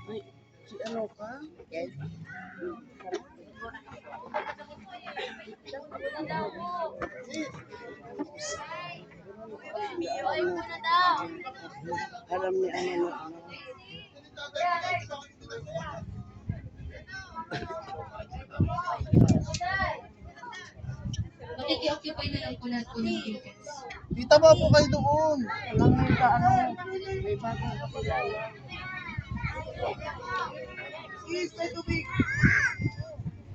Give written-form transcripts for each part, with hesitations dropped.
Ay, si ano ka? Yes. Alam ni ano na ano. Makiki-occupy na lang po lahat po ng tickets. Kita ba po kayo doon? Walang ka ano, may bagong kapilala.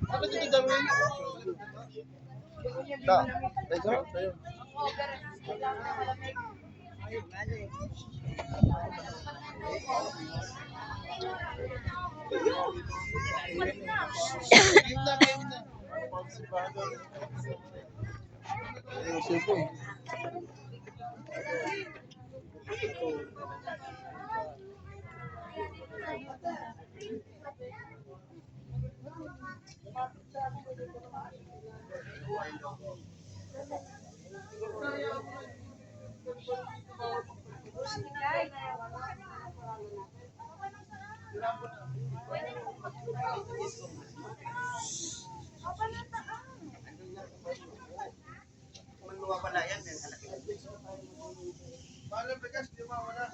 Ano dito gawin? Da. Ito? Tayo. Game na, game na. Ayun, cellphone. Malam bekas di mana?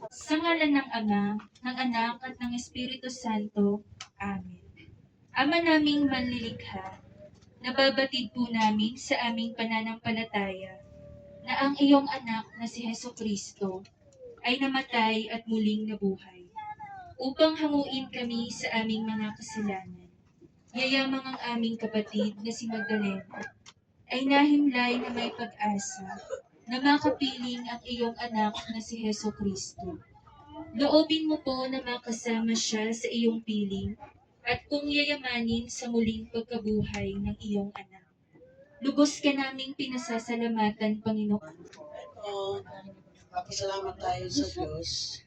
Sa ngalan ng Ama, ng Anak at ng Espiritu Santo. Amen. Ama naming manlilikha, nababatid po namin sa aming pananampalataya na ang iyong anak na si Hesukristo ay namatay at muling nabuhay upang hanguin kami sa aming mga kasalanan. Yayamang ang aming kapatid na si Magdalena ay nahimlay na may pag-asa na makapiling ang iyong anak na si Hesukristo. Loobin mo po na makasama siya sa iyong piling at kung yayamanin sa muling pagkabuhay ng iyong anak. Lubos ka naming pinasasalamatan, Panginoon. So, salamat tayo sa Diyos.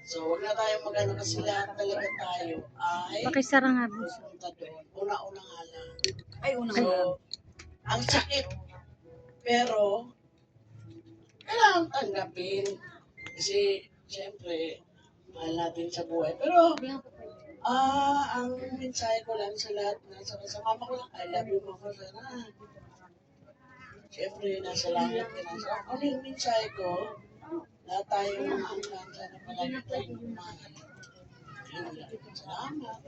So, huwag na tayo mag-ano kasi lahat talaga tayo ay Pakisara nga po. pupunta doon. Una-una nga lang. Ay, una So, ang sakit. Pero, kailangan tanggapin. Kasi, siyempre, mahal natin sa buhay. Pero, ang mensahe ko lang sa lahat na sa mama ko lang, I love you mama sana. Siyempre, nasa langit ka na. So, ano yung mensahe ko? Lahat tayo mga angkan, sana palagi tayong mahal. Salamat.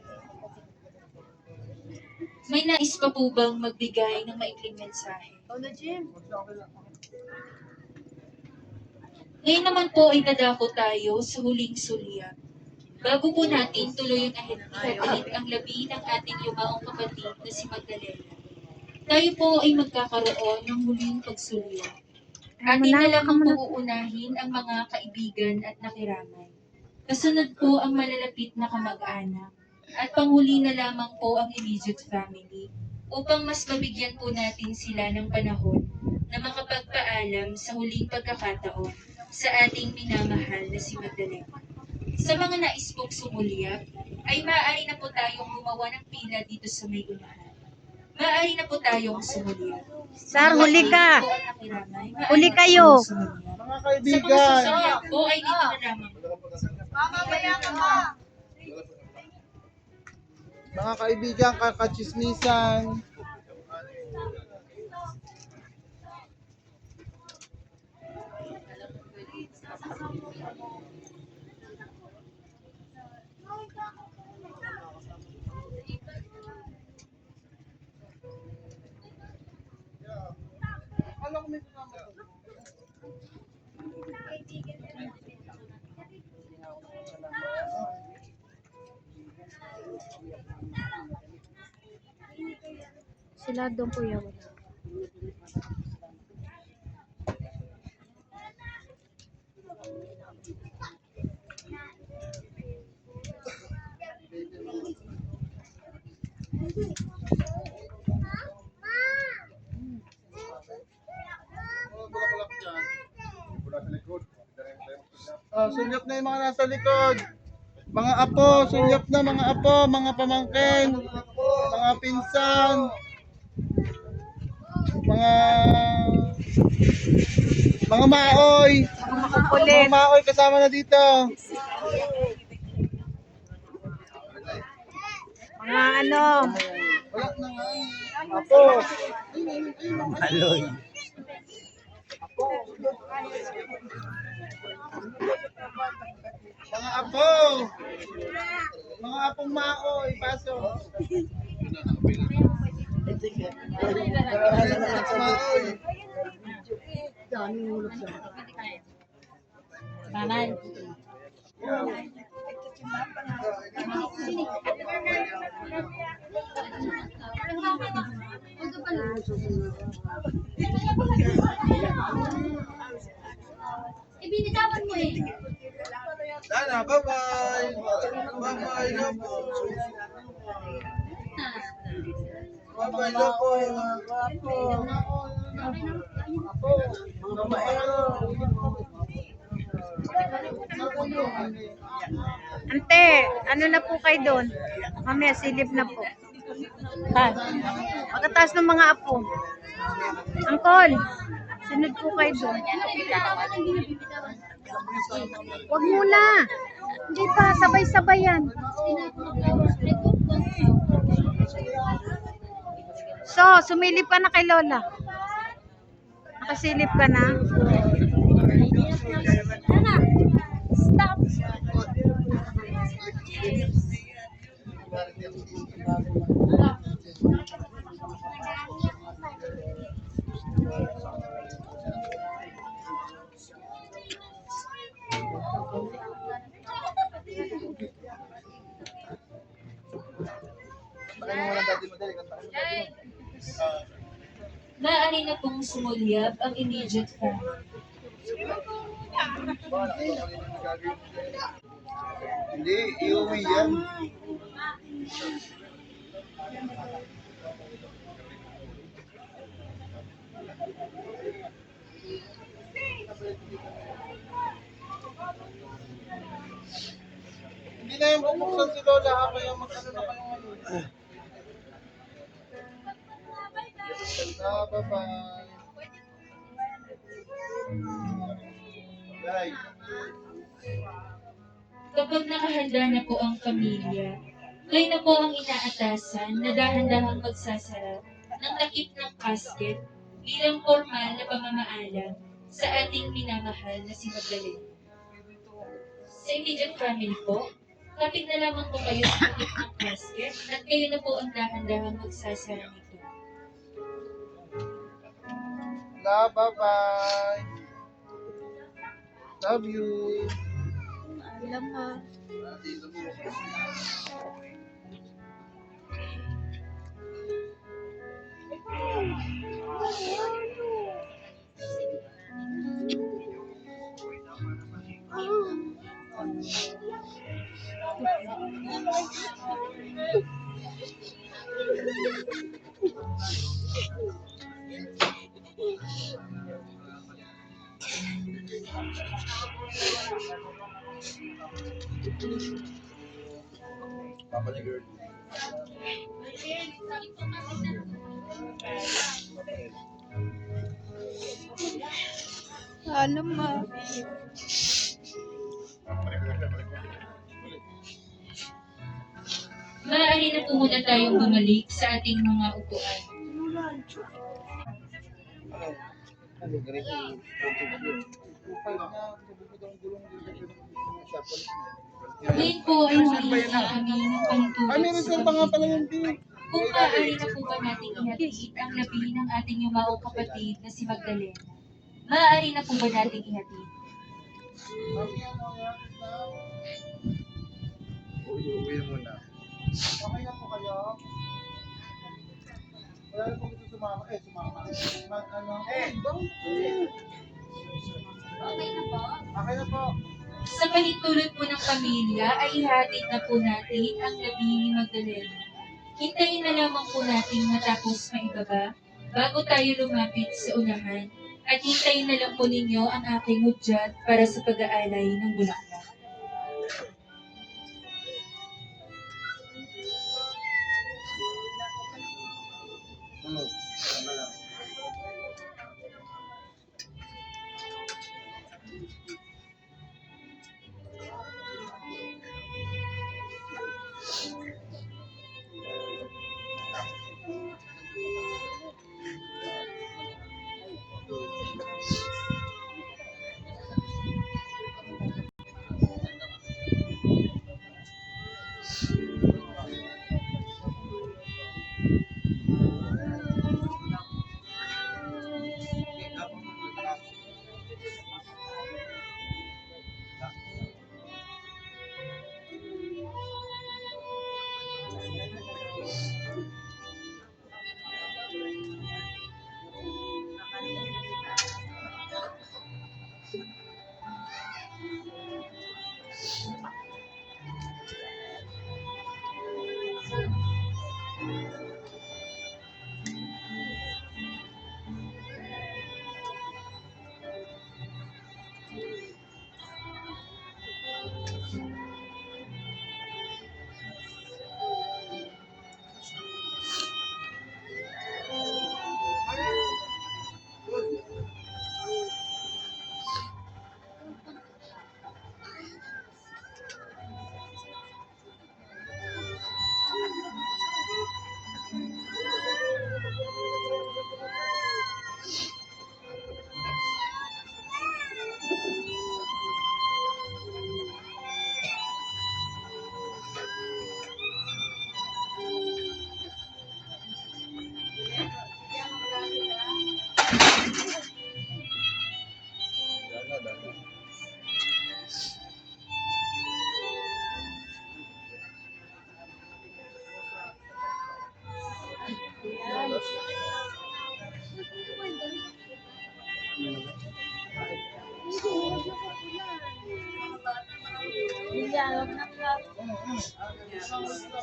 May nais pa po bang magbigay ng maikling mensahe? Ngayon naman po ay dadako tayo sa huling sulya. Bago po natin tuloy ang ihatid ang labi ng ating yumaong kapatid na si Magdalena, tayo po ay magkakaroon ng huling pagsulya. Atin na lamang po uunahin ang mga kaibigan at nakiramay. Kasunod po ang malalapit na kamag-anak. At panghuli na lamang po ang immediate family upang mas mabigyan po natin sila ng panahon na makapagpaalam sa huling pagkakataon sa ating minamahal na si Magdalena. Sa mga nais pong sumulya, ay maaari na po tayong gumawa ng pila dito sa may unahan. Maaari na po tayong sumulya. Sar, huli ka. Po ang nakiramay, maaari Huli na po kayo. tayong sumulya. Mga Sa mga kaibigan. susulya po ay dito na lamang. Mga kaibigan, kakachismisan. Alam ko may kasama ko. Sila doon kuya. Thank you. Oh, sunyap na yung mga nasa likod. Mga apo, sunyap na mga apo, mga pamangkin, mga pinsan, mga maoy. Mga maoy kasama na dito. Mga ano, Wala na nga. Apo. Mga apo. Mga apong maoy, pasok. Maoy. Maman. Ibinitawan mo eh. Dana, bye-bye. Bye-bye na po. Bye-bye na po. Apo. Mga maero. Ante, ano na po kayo doon? Mamaya, silip na po. Ha? Pagkataas ng mga apo. Angkol, sunod po kayo doon. Huwag muna. Hindi pa, sabay-sabay yan. So, sumilip ka na kay Lola. Nakasilip ka na. Stop. Maaari na pong sumulyap ang immediate family. Hindi, iuwi yan. Hindi na yung bubuksan si Lola ha, kaya mag-ano na kayo ngayon. Bye-bye. Bye. Kapag nakahanda na po ang pamilya, kayo na po ang inaatasan na dahan-dahang magsasara ng takip ng casket bilang formal na pamamaalam sa ating minamahal na si Magdalena. Sa immediate family po, kapit na lamang po kayo sa takip ng casket at kayo na po ang dahan-dahang magsasara nito. Love, bye-bye. Love you. Alam mo. Papa ni girl. Alam mo. Maaari na po muna tayong bumalik sa ating mga upuan. Ano, ganito. Upay na, sabukod ang gulong dito. Ngayon po ay muli na kami ng pantulan Ay, meron siyang panga pala yung din. Kung maaari na po ba nating ihatid ang labi ng ating yumaong kapatid na si Magdalena? Maaari na po ba nating ihatid? Uwi muna. Okay na po kayo? Wala na po gusto sumama. Sumama. Ano? Okay na po. Okay na po. Sa pahintulot po ng pamilya ay ihatid na po natin ang labi ni Magdalena. Hintayin na lamang po natin matapos maibaba bago tayo lumapit sa unahan At hintayin na lang po ninyo ang aking hudyat para sa pag-aalay ng bulaklak.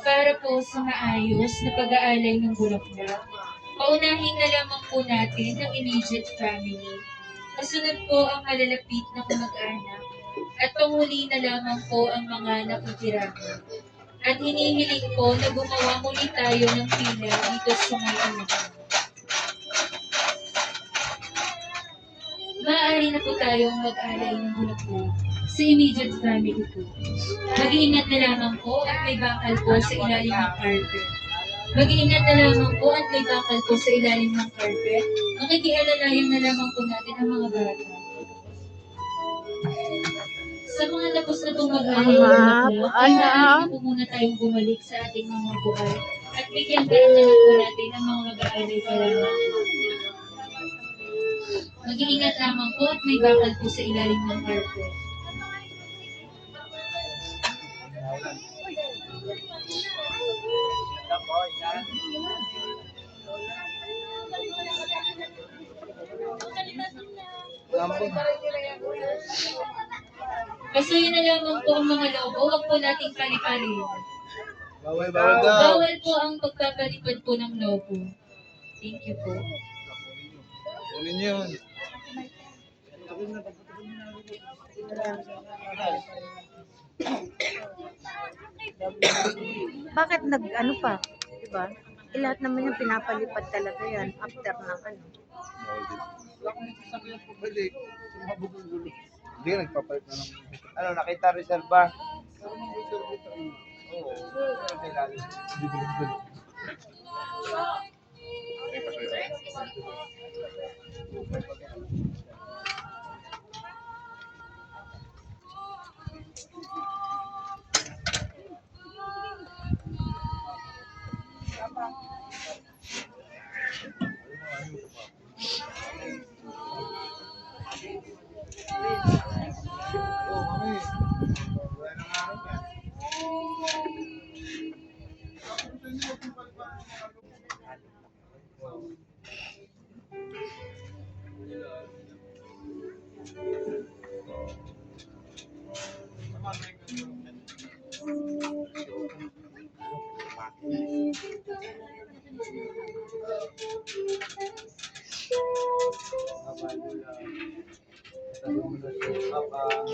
Para po sa maayos na pag-aalay ng bulaklak, paunahin na lamang po natin ang immediate family. Kasunod po ang malalapit na kamag-anak at panghuli na lamang po ang mga nakikirami. At hinihiling ko na gumawa muli tayo ng pila dito sa may unahan. Maaari na po tayong mag-alay ng bulaklak sa immediate family po. Mag-iingat na lamang po at may bakal po sa ilalim ng carpet. Mag-iingat na lamang po at may bakal po sa ilalim ng carpet. Makikialalayan na lamang po natin ang mga bata. Sa mga tapos na pong mag-alay ng bulaklak, ay maaari na po muna tayong bumalik sa ating mga buhay at bigyan daan na lang po natin ang mga mag-aalay pa lamang. Mag-iingat lamang po at may bakal po sa ilalim ng carpet. Pasuyin na lamang po ang mga lobo, huwag po nating pali-pali. Bawal daw. Bawal po ang pagpapalipad po ng lobo. Thank you po. Kunin yun. Bakit nag-ano pa? Diba? Lahat naman yung pinapalipad talaga yan after na ano. Hindi ka nagpapalit na ng... Ano, nakita reserva? Oo. Papa.